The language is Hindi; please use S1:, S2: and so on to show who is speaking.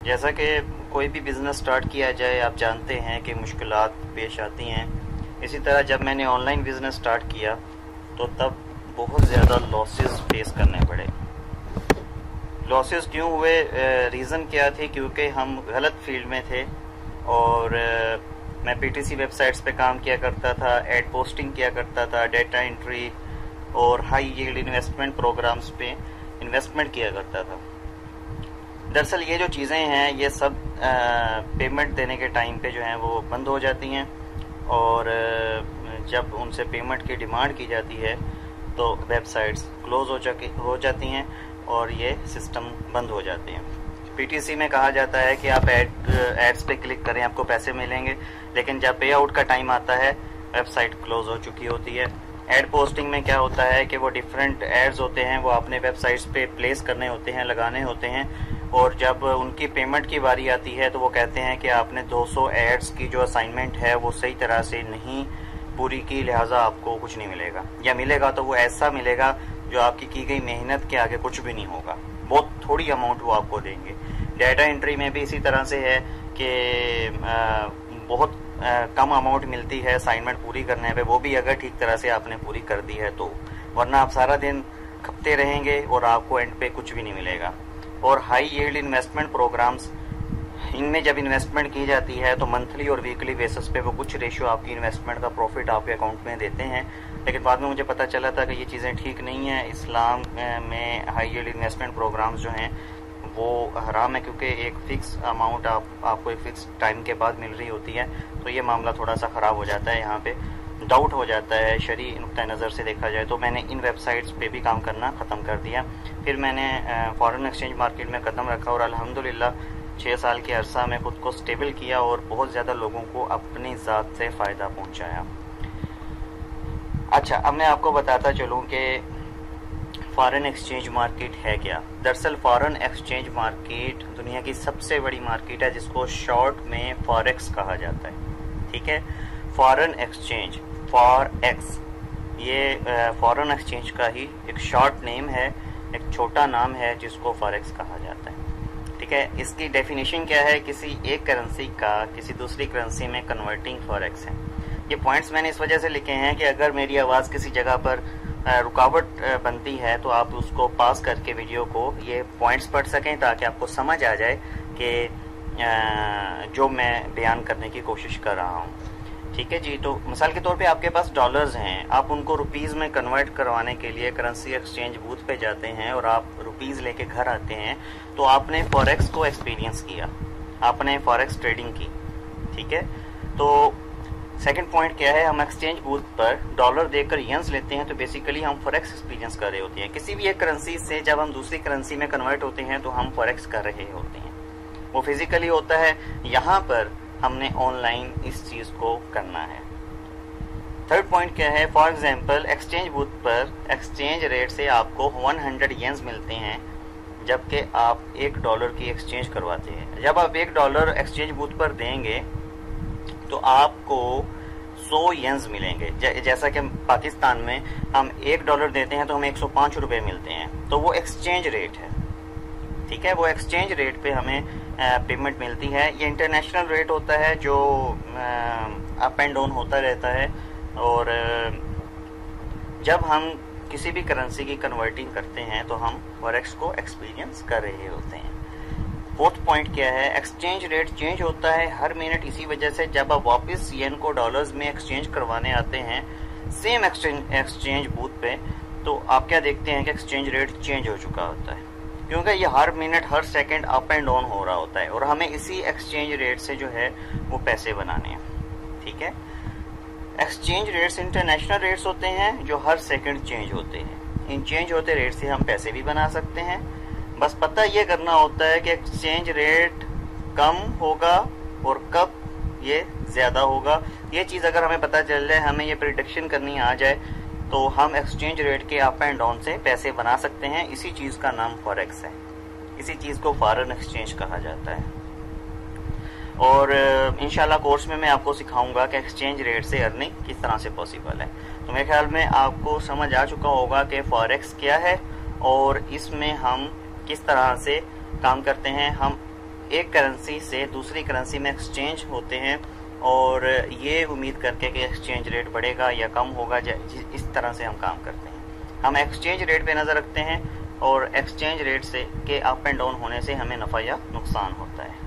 S1: जैसा कि कोई भी बिज़नेस स्टार्ट किया जाए, आप जानते हैं कि मुश्किलात पेश आती हैं। इसी तरह जब मैंने ऑनलाइन बिज़नेस स्टार्ट किया तो तब बहुत ज़्यादा लॉसेस फेस करने पड़े। लॉसेस क्यों हुए, रीज़न क्या थे? क्योंकि हम गलत फील्ड में थे और मैं पीटीसी वेबसाइट्स पे काम किया करता था, एड पोस्टिंग किया करता था, डेटा एंट्री और हाई यील्ड इन्वेस्टमेंट प्रोग्राम्स पे इन्वेस्टमेंट किया करता था। दरअसल ये जो चीज़ें हैं ये सब पेमेंट देने के टाइम पे जो हैं वो बंद हो जाती हैं और जब उनसे पेमेंट की डिमांड की जाती है तो वेबसाइट्स क्लोज हो जाती हैं और ये सिस्टम बंद हो जाते हैं। पीटीसी में कहा जाता है कि आप एड्स पे क्लिक करें, आपको पैसे मिलेंगे, लेकिन जब पे आउट का टाइम आता है वेबसाइट क्लोज हो चुकी होती है। एड पोस्टिंग में क्या होता है कि वो डिफरेंट एड्स होते हैं, वो अपने वेबसाइट्स पे प्लेस करने होते हैं, लगाने होते हैं, और जब उनकी पेमेंट की बारी आती है तो वो कहते हैं कि आपने 200 एड्स की जो असाइनमेंट है वो सही तरह से नहीं पूरी की, लिहाजा आपको कुछ नहीं मिलेगा, या मिलेगा तो वो ऐसा मिलेगा जो आपकी की गई मेहनत के आगे कुछ भी नहीं होगा, बहुत थोड़ी अमाउंट वो आपको देंगे। डाटा एंट्री में भी इसी तरह से है कि बहुत कम अमाउंट मिलती है असाइनमेंट पूरी करने पे, वो भी अगर ठीक तरह से आपने पूरी कर दी है तो, वरना आप सारा दिन खपते रहेंगे और आपको एंड पे कुछ भी नहीं मिलेगा। और हाई यील्ड इन्वेस्टमेंट प्रोग्राम्स, इनमें जब इन्वेस्टमेंट की जाती है तो मंथली और वीकली बेसिस पे वो कुछ रेशियो आपकी इन्वेस्टमेंट का प्रॉफिट आपके अकाउंट में देते हैं, लेकिन बाद में मुझे पता चला था कि ये चीज़ें ठीक नहीं है। इस्लाम में हाई यील्ड इन्वेस्टमेंट प्रोग्राम्स जो हैं वो हराम है, क्योंकि एक फिक्स अमाउंट आपको एक फिक्स टाइम के बाद मिल रही होती है, तो ये मामला थोड़ा सा ख़राब हो जाता है, यहाँ पे डाउट हो जाता है शरई नुक्ता नज़र से देखा जाए। तो मैंने इन वेबसाइट्स पे भी काम करना ख़त्म कर दिया। फिर मैंने फॉरेन एक्सचेंज मार्केट में कदम रखा और अल्हम्दुलिल्लाह 6 साल के अरसा में ख़ुद को स्टेबल किया और बहुत ज़्यादा लोगों को अपनी ज़ात से फ़ायदा पहुँचाया। अच्छा, अब मैं आपको बताता चलूँ कि फॉरेन एक्सचेंज मार्केट है क्या। दरअसल फॉरेन एक्सचेंज मार्केट दुनिया की सबसे बड़ी मार्केट है, जिसको शॉर्ट में फॉरेक्स कहा जाता है। ठीक है, फॉरेन एक्सचेंज, फॉरेक्स, ये फॉरेन एक्सचेंज का ही एक शॉर्ट नेम है, एक छोटा नाम है जिसको फॉरेक्स कहा जाता है। ठीक है, इसकी डेफिनेशन क्या है? किसी एक करेंसी का किसी दूसरी करेंसी में कन्वर्टिंग फॉरेक्स है। ये पॉइंट्स मैंने इस वजह से लिखे हैं कि अगर मेरी आवाज़ किसी जगह पर रुकावट बनती है तो आप उसको पास करके वीडियो को ये पॉइंट्स पढ़ सकें, ताकि आपको समझ आ जाए कि जो मैं बयान करने की कोशिश कर रहा हूँ। ठीक है जी, तो मिसाल के तौर पे आपके पास डॉलर्स हैं, आप उनको रुपीज़ में कन्वर्ट करवाने के लिए करेंसी एक्सचेंज बूथ पे जाते हैं और आप रुपीज़ लेके घर आते हैं, तो आपने फॉरेक्स को एक्सपीरियंस किया, आपने फॉरेक्स ट्रेडिंग की। ठीक है, तो सेकंड पॉइंट क्या है? हम एक्सचेंज बूथ पर डॉलर देकर यंस लेते हैं, तो बेसिकली हम फॉरेक्स एक्सपीरियंस कर रहे होते हैं। किसी भी एक करेंसी से जब हम दूसरी करेंसी में कन्वर्ट होते हैं तो हम फॉरेक्स कर रहे होते हैं, वो फिजिकली होता है, यहाँ पर हमने ऑनलाइन इस चीज़ को करना है। थर्ड पॉइंट क्या है? फॉर एग्जाम्पल एक्सचेंज बूथ पर एक्सचेंज रेट से आपको 100 येंस मिलते हैं, जबकि आप $1 की एक्सचेंज करवाते हैं। जब आप $1 एक्सचेंज बूथ पर देंगे तो आपको 100 येंस मिलेंगे। जैसा कि पाकिस्तान में हम $1 देते हैं तो हमें 105 रुपये मिलते हैं, तो वो एक्सचेंज रेट है। ठीक है, वो एक्सचेंज रेट पे हमें पेमेंट मिलती है। ये इंटरनेशनल रेट होता है जो अप एंड डाउन होता रहता है, और जब हम किसी भी करेंसी की कन्वर्टिंग करते हैं तो हम फॉरेक्स को एक्सपीरियंस कर रहे होते हैं। फोर्थ पॉइंट क्या है? एक्सचेंज रेट चेंज होता है हर मिनट, इसी वजह से जब आप वापस येन को डॉलर्स में एक्सचेंज करवाने आते हैं सेम एक्सचेंज बूथ पे, तो आप क्या देखते हैं कि एक्सचेंज रेट चेंज हो चुका होता है, क्योंकि ये हर मिनट हर सेकंड अप एंड डाउन हो रहा होता है और हमें इसी एक्सचेंज रेट से जो है वो पैसे बनाने हैं। ठीक है, एक्सचेंज रेट्स इंटरनेशनल रेट्स होते हैं जो हर सेकंड चेंज होते हैं। इन चेंज होते रेट से हम पैसे भी बना सकते हैं, बस पता ये करना होता है कि एक्सचेंज रेट कम होगा और कब ये ज़्यादा होगा। ये चीज़ अगर हमें पता चल जाए, हमें ये प्रिडिक्शन करनी आ जाए, तो हम एक्सचेंज रेट के अप एंड डाउन से पैसे बना सकते हैं। इसी चीज़ का नाम फॉरेक्स है, इसी चीज़ को फॉरेन एक्सचेंज कहा जाता है। और इंशाल्लाह कोर्स में मैं आपको सिखाऊंगा कि एक्सचेंज रेट से अर्निंग किस तरह से पॉसिबल है। तो मेरे ख्याल में आपको समझ आ चुका होगा कि फॉरेक्स क्या है और इसमें हम किस तरह से काम करते हैं। हम एक करेंसी से दूसरी करेंसी में एक्सचेंज होते हैं और ये उम्मीद करके कि एक्सचेंज रेट बढ़ेगा या कम होगा, इस तरह से हम काम करते हैं। हम एक्सचेंज रेट पे नज़र रखते हैं और एक्सचेंज रेट से के अप एंड डाउन होने से हमें नफ़ा या नुकसान होता है।